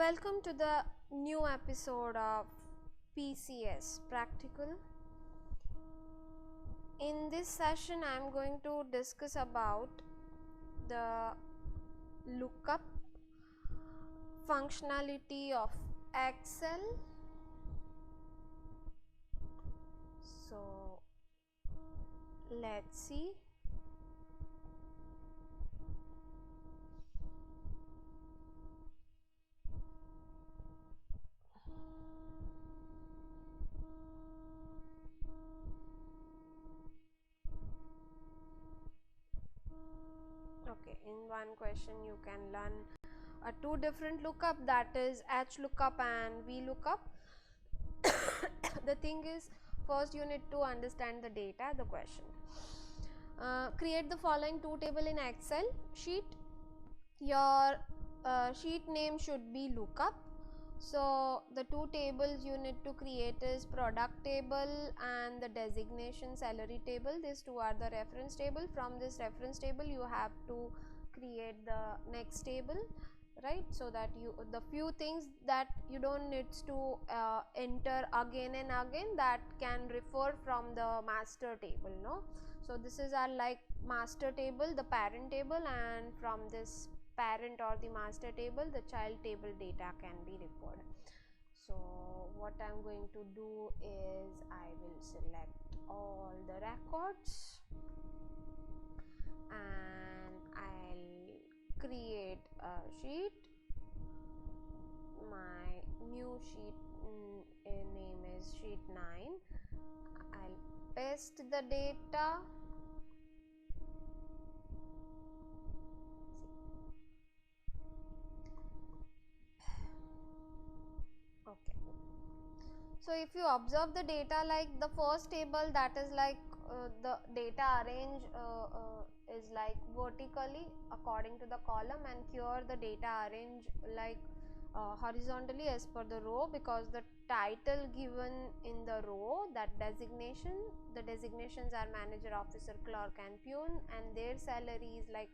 Welcome to the new episode of PCS Practical. In this session I am going to discuss about the lookup functionality of Excel. So let's see. Okay, in one question you can learn two different lookup, that is H lookup and V lookup. The thing is, first you need to understand the data, the question. Create the following two table in Excel sheet. Your sheet name should be lookup. So the two tables you need to create is product table and the designation salary table. These two are the reference table. From this reference table you have to create the next table, right? So that the few things that you don't need to enter again and again, that can refer from the master table, no? So this is our like master table, the parent table, and from this parent or the master table the child table data can be referred. So what I am going to do is I will select all the records and I'll create a sheet. My new sheet name is sheet 9. I'll paste the data. Okay, so if you observe the data, like the first table, that is like the data arrange is like vertically according to the column, and here the data arrange like horizontally as per the row, because the title given in the row, that designation, the designations are manager, officer, clerk and peon, and their salary is like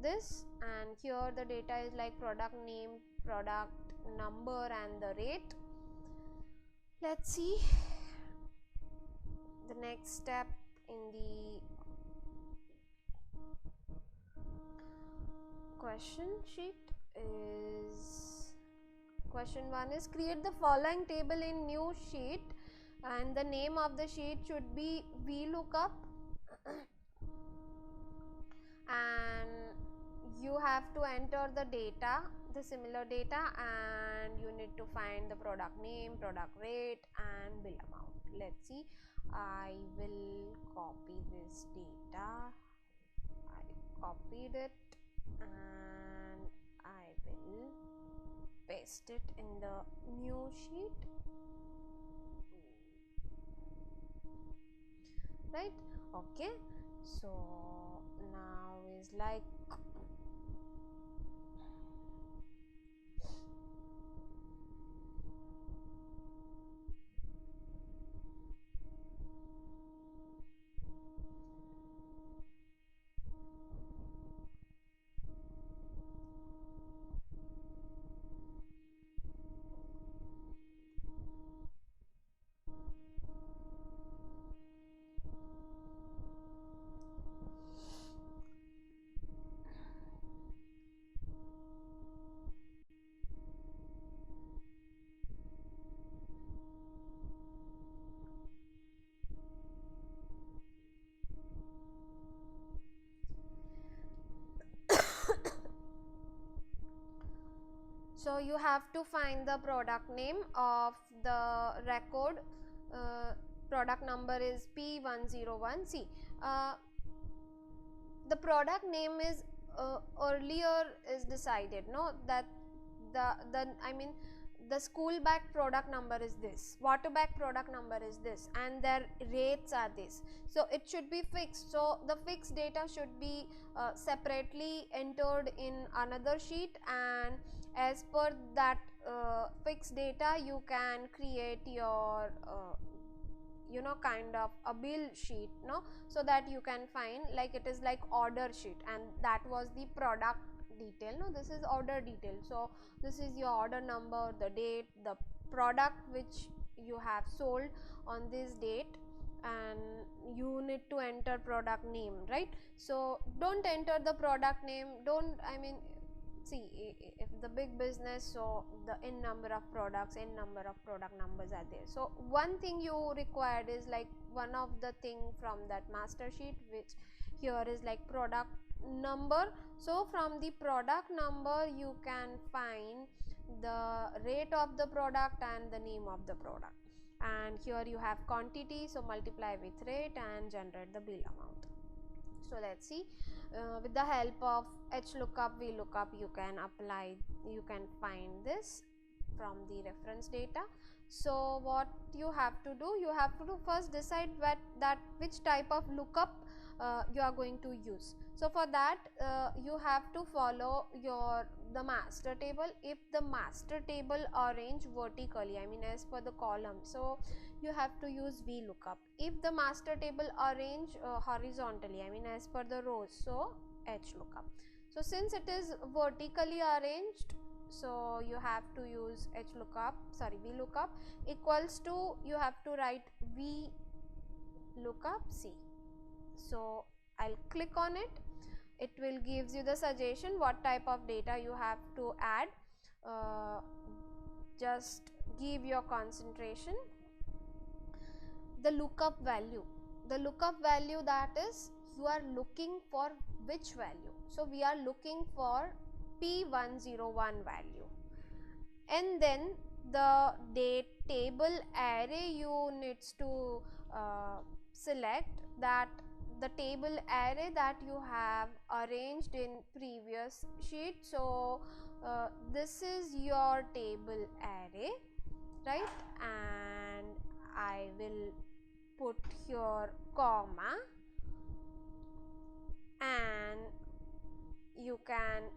this, and here the data is like product name, product number and the rate. Let's see the next step in the question sheet is question 1 is create the following table in new sheet, and the name of the sheet should be VLOOKUP and you have to enter the data, the similar data, and you need to find the product name, product rate and bill amount. Let's see, I will copy this data. I copied it and I will paste it in the new sheet, right? Okay, so now is like so you have to find the product name of the record. Product number is P101. See, the product name is earlier is decided, no, that the school bag product number is this, water bag product number is this, and their rates are this. So it should be fixed. So the fixed data should be separately entered in another sheet, and as per that fixed data you can create kind of a bill sheet, no, so that you can find like it is like order sheet, and that was the product detail. No, this is order detail. So this is your order number, the date, the product which you have sold on this date, and you need to enter product name, right? So don't enter the product name, don't, I mean, see, if the big business, so the n number of products, n number of product numbers are there. So one thing you required is like one of the thing from that master sheet, which here is like product number. So from the product number you can find the rate of the product and the name of the product, and here you have quantity, so multiply with rate and generate the bill amount. So let's see, with the help of H lookup, V lookup, you can find this from the reference data. So what you have to do, first decide which type of lookup you are going to use. So for that you have to follow the master table. If the master table arranged vertically, I mean as per the column, so you have to use V lookup. If the master table arranged horizontally, I mean as per the rows, so H lookup. So since it is vertically arranged, so you have to use V lookup equals to, you have to write V lookup C. So I'll click on it. It will gives you the suggestion what type of data you have to add. Just give your concentration. The lookup value, that is, you are looking for which value. So we are looking for P101 value, and then the date table array you needs to select that the table array that you have arranged in previous sheet. So this is your table array, right? And I will put here comma, and you can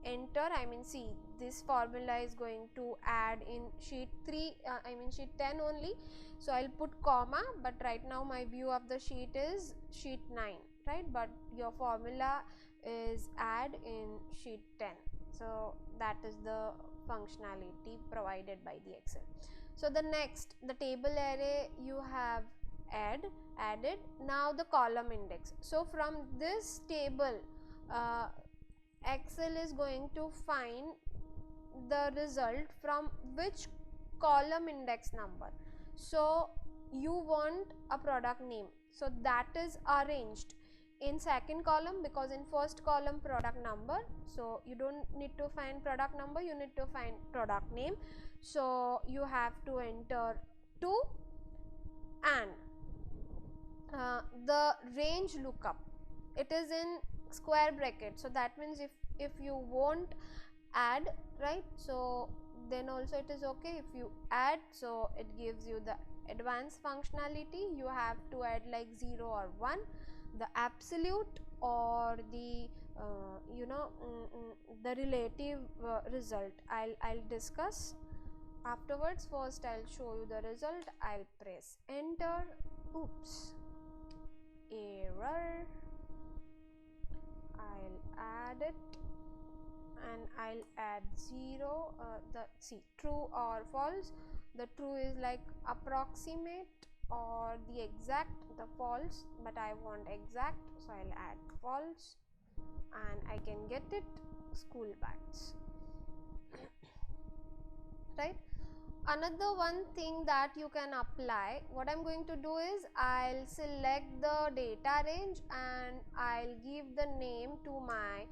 enter, I mean see, this formula is going to add in sheet 3, I mean sheet 10 only. So I'll put comma, but right now my view of the sheet is sheet 9, right? But your formula is add in sheet 10. So that is the functionality provided by the Excel. So the next, the table array you have added. Now the column index. So from this table Excel is going to find the result from which column index number. So you want a product name, so that is arranged in second column, because in first column product number, so you don't need to find product number, you need to find product name. So you have to enter 2, and the range lookup, it is in square bracket, so that means if you won't add, right, so then also it is okay. If you add, so it gives you the advanced functionality. You have to add like 0 or 1, the absolute or the the relative result. I'll discuss afterwards. First I'll show you the result. I'll press enter. Oops, error. I'll add it, and I'll add 0, true or false. The true is like approximate, or the exact, the false, but I want exact, so I'll add false, and I can get it, school bags, right? Another one thing that you can apply, what I'm going to do is I'll select the data range and I'll give the name to my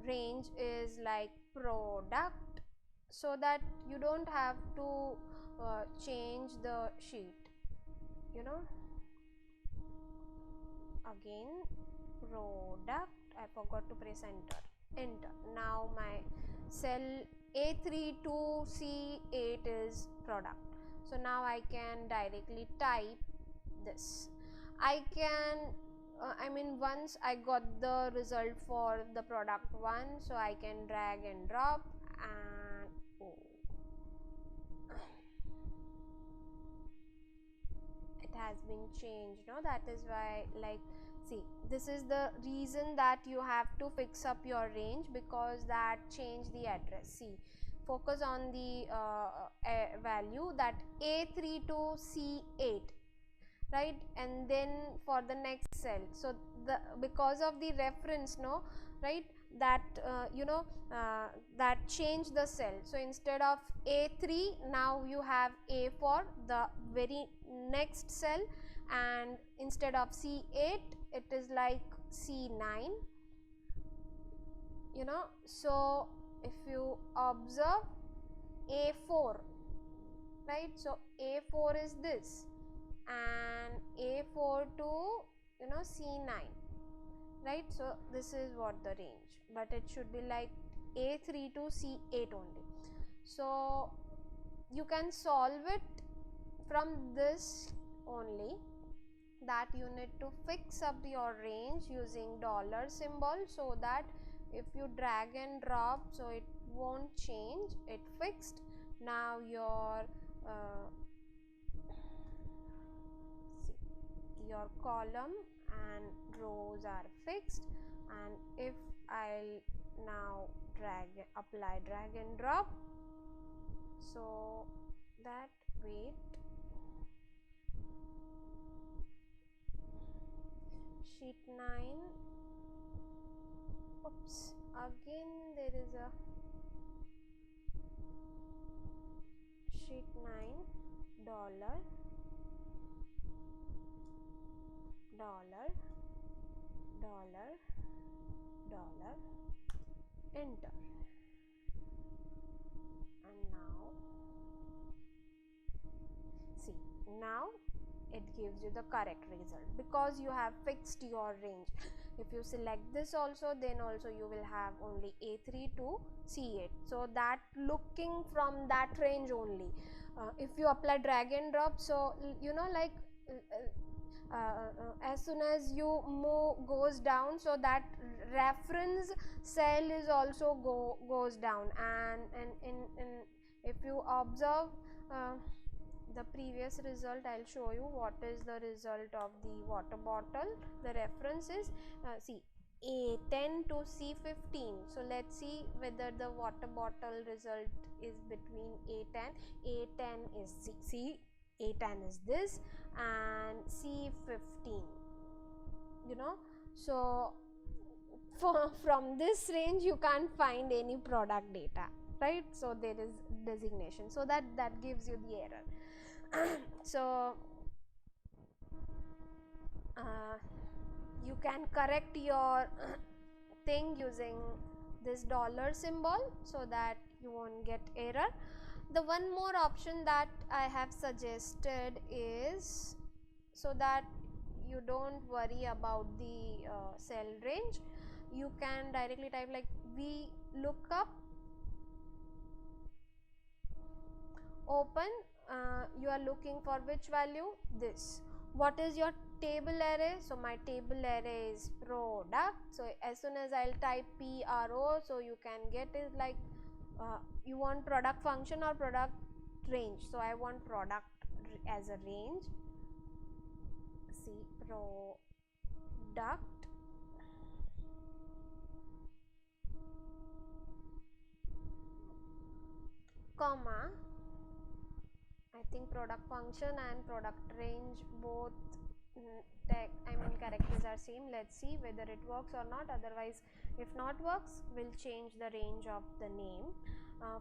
range is like product, so that you don't have to change the sheet, again product, I forgot to press enter. Now my cell A32C8 is product, so now I can directly type this. I can once I got the result for the product 1, so I can drag and drop, and has been changed, no? That is why, like, see, this is the reason that you have to fix up your range, because that changed the address. See, focus on the value that A3 to C8, right? And then for the next cell, so the because of the reference, no, right, that that changed the cell. So instead of A3, now you have A4, the very next cell, and instead of C8 it is like C9, so if you observe A4, right, so A4 is this, and A4 to C9, right? So this is what the range, but it should be like A3 to C8 only. So you can solve it from this only, that you need to fix up your range using dollar symbol, so that if you drag and drop, so it won't change, it fixed. Now your your column and rows are fixed, and if I'll now apply drag and drop, so that, wait, sheet 9, oops, again there is a sheet 9, dollar, enter, and now see, now it gives you the correct result, because you have fixed your range. If you select this also, then also you will have only A3 to C8, so that looking from that range only. If you apply drag and drop, so like as soon as you goes down, so that reference cell is also goes down, and in if you observe the previous result, I'll show you what is the result of the water bottle. The reference is see, A10 to C15. So let's see whether the water bottle result is between A10 is C, A10 is this, and C15, so from this range you can't find any product data, right? So there is designation, so that gives you the error. So you can correct your thing using this dollar symbol, so that you won't get error. The one more option that I have suggested is, so that you don't worry about the cell range, you can directly type like VLOOKUP, open, you are looking for which value, this. What is your table array? So my table array is product, so as soon as I'll type PRO, so you can get it like you want product function or product range. So I want product as a range, see, product, comma, I think product function and product range both characters are same. Let's see whether it works or not. Otherwise, if not works, we'll change the range of the name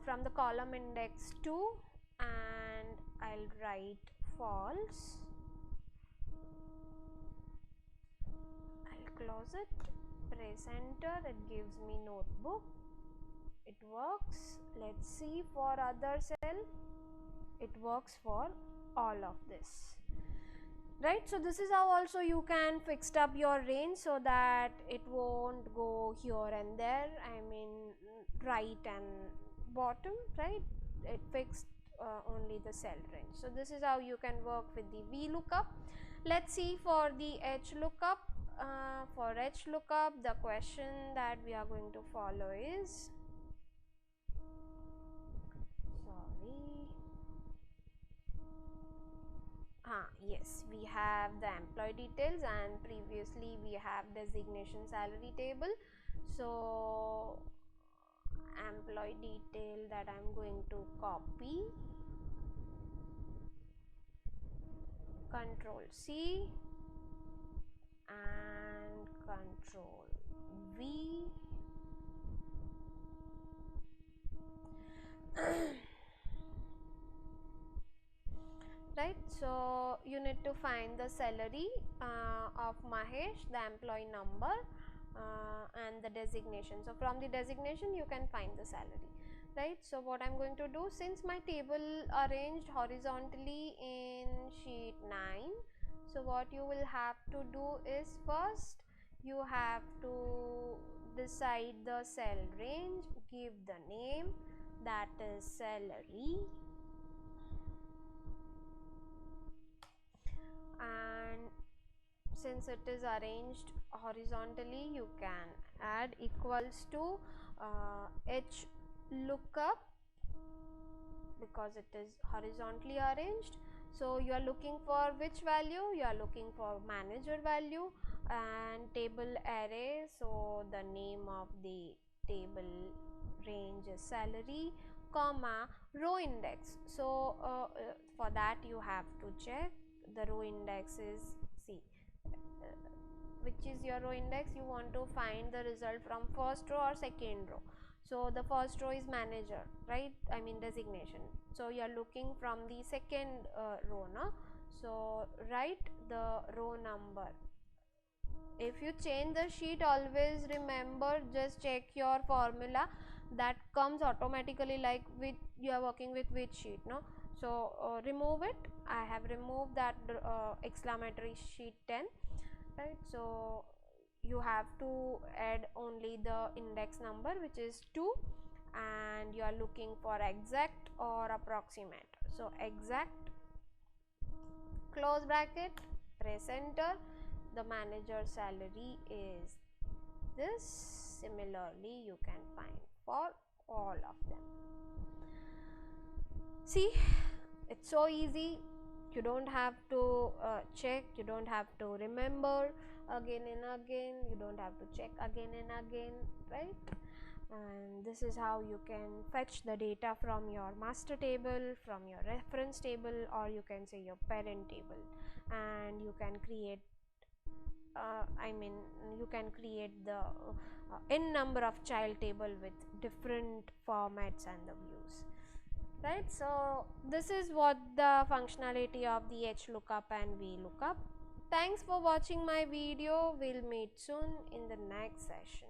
from the column index 2, and I'll write false. I'll close it, press enter, it gives me notebook. It works. Let's see for other cell. It works for all of this, right? So this is how also you can fix up your range, so that it won't go here and there, right and bottom, right? It fixed only the cell range. So this is how you can work with the VLOOKUP. Let's see for the HLOOKUP. For HLOOKUP, the question that we are going to follow is, Yes, we have the employee details, and previously we have designation salary table. So employee detail that I'm going to copy, Control C and Control V. Right, so you need to find the salary of Mahesh, the employee number, and the designation. So from the designation you can find the salary, right? So what I'm going to do, since my table arranged horizontally in sheet 9, so what you will have to do is, first you have to decide the cell range, give the name, that is salary, and since it is arranged horizontally, you can add equals to h lookup, because it is horizontally arranged. So you are looking for which value? You are looking for manager value, and table array, so the name of the table range is salary, comma, row index. So for that you have to check the row index is, see, which is your row index. You want to find the result from first row or second row. So the first row is manager, right? I mean designation. So you are looking from the second row, no? So write the row number. If you change the sheet, always remember, just check your formula that comes automatically, like with you are working with which sheet, no? So remove it. I have removed that exclamatory sheet 10, right? So you have to add only the index number, which is 2, and you are looking for exact or approximate. So exact, close bracket, press enter. The manager salary is this. Similarly you can find for all of them. See, it's so easy. You don't have to check, you don't have to remember again and again, you don't have to check again and again, right? And this is how you can fetch the data from your master table, from your reference table, or you can say your parent table, and you can create you can create the n number of child table with different formats and the views, right? So this is what the functionality of the h lookup and v lookup. Thanks for watching my video. We'll meet soon in the next session.